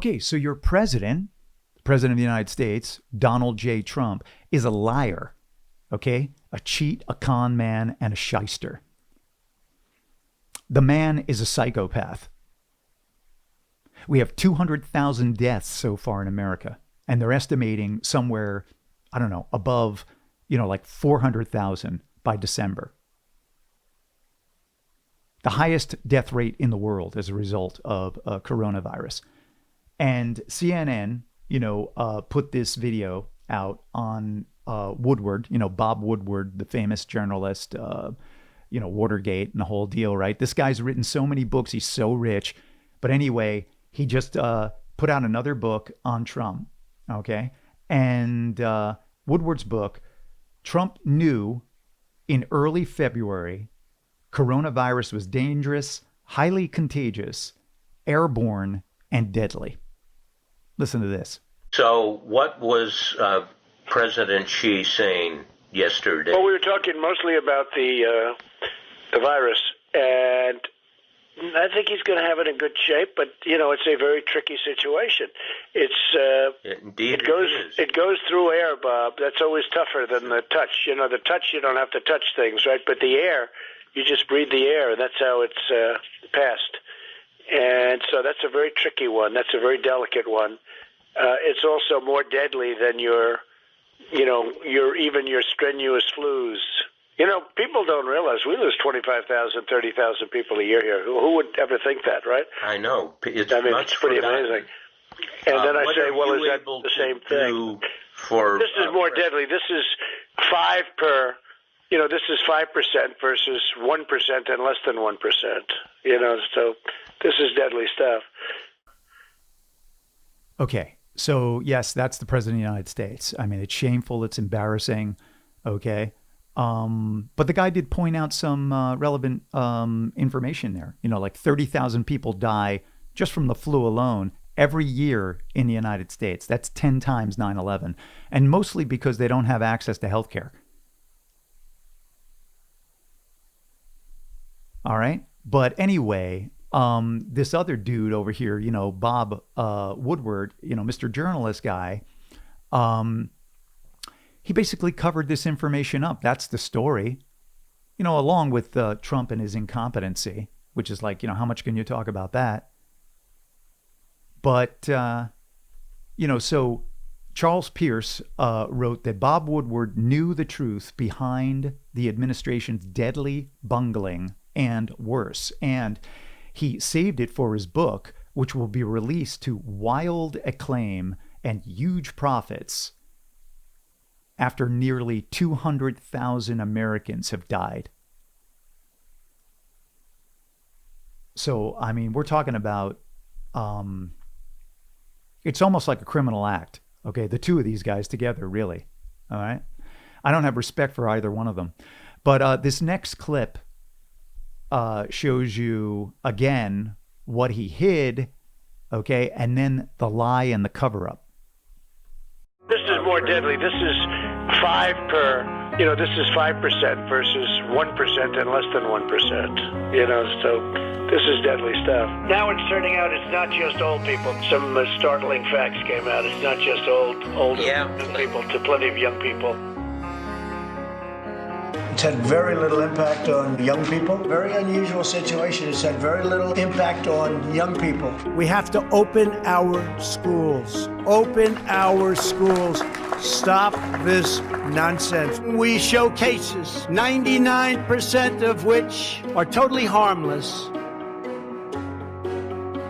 Okay, so your president of the United States, Donald J. Trump, is a liar, okay? A cheat, a con man, and a shyster. The man is a psychopath. We have 200,000 deaths so far in America, and they're estimating somewhere, I don't know, above, like 400,000 by December. The highest death rate in the world as a result of coronavirus. And CNN, put this video out on Woodward, Bob Woodward, the famous journalist, Watergate and the whole deal, right? This guy's written so many books. He's so rich. But anyway, he just put out another book on Trump, okay? And Woodward's book, Trump knew in early February coronavirus was dangerous, highly contagious, airborne, and deadly. Listen to this. So what was President Xi saying yesterday? Well, we were talking mostly about the virus, and I think he's going to have it in good shape, but, it's a very tricky situation. Indeed it goes through air, Bob. That's always tougher than the touch. The touch, you don't have to touch things, right? But the air, you just breathe the air, and that's how it's passed. And so that's a very tricky one. That's a very delicate one. It's also more deadly than your strenuous flus. People don't realize we lose 25,000, 30,000 people a year here. Who would ever think that, right? I know. It's pretty amazing. And then I say, well, is that the same thing? This is more deadly. This is 5 per. This is 5% versus 1% and less than 1%. So this is deadly stuff. Okay. So, yes, that's the president of the United States. I mean, it's shameful. It's embarrassing. Okay. But the guy did point out some relevant information there. Like 30,000 people die just from the flu alone every year in the United States. That's 10 times 9/11. And mostly because they don't have access to health care. All right. But anyway, this other dude over here, Bob Woodward, Mr. Journalist guy, he basically covered this information up. That's the story, along with Trump and his incompetency, which is like, how much can you talk about that? But, so Charles Pierce wrote that Bob Woodward knew the truth behind the administration's deadly bungling and worse. And he saved it for his book, which will be released to wild acclaim and huge profits after nearly 200,000 Americans have died. So, I mean, we're talking about, it's almost like a criminal act. Okay, the two of these guys together, really. All right? I don't have respect for either one of them. But this next clip shows you, again, what he hid, okay, and then the lie and the cover-up. This is more deadly. This is 5 per, this is 5% versus 1% and less than 1%, so this is deadly stuff. Now it's turning out it's not just old people. Some startling facts came out. It's not just older young people, to plenty of young people. It's had very little impact on young people. Very unusual situation. It's had very little impact on young people. We have to open our schools. Open our schools. Stop this nonsense. We show cases, 99% of which are totally harmless.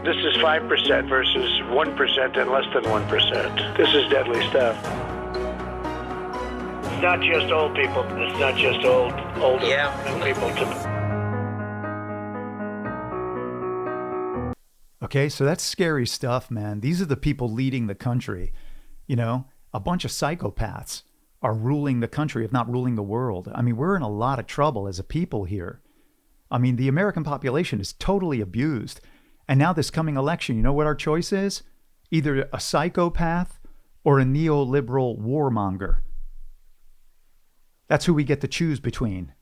This is 5% versus 1% and less than 1%. This is deadly stuff. It's not just old people. It's not just older people. Okay, so that's scary stuff, man. These are the people leading the country. A bunch of psychopaths are ruling the country, if not ruling the world. I mean, we're in a lot of trouble as a people here. I mean, the American population is totally abused. And now this coming election, you know what our choice is? Either a psychopath or a neoliberal warmonger. That's who we get to choose between.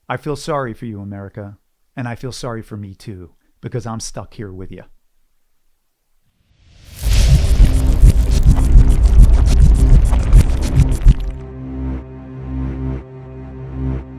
I feel sorry for you, America. And I feel sorry for me too, because I'm stuck here with you.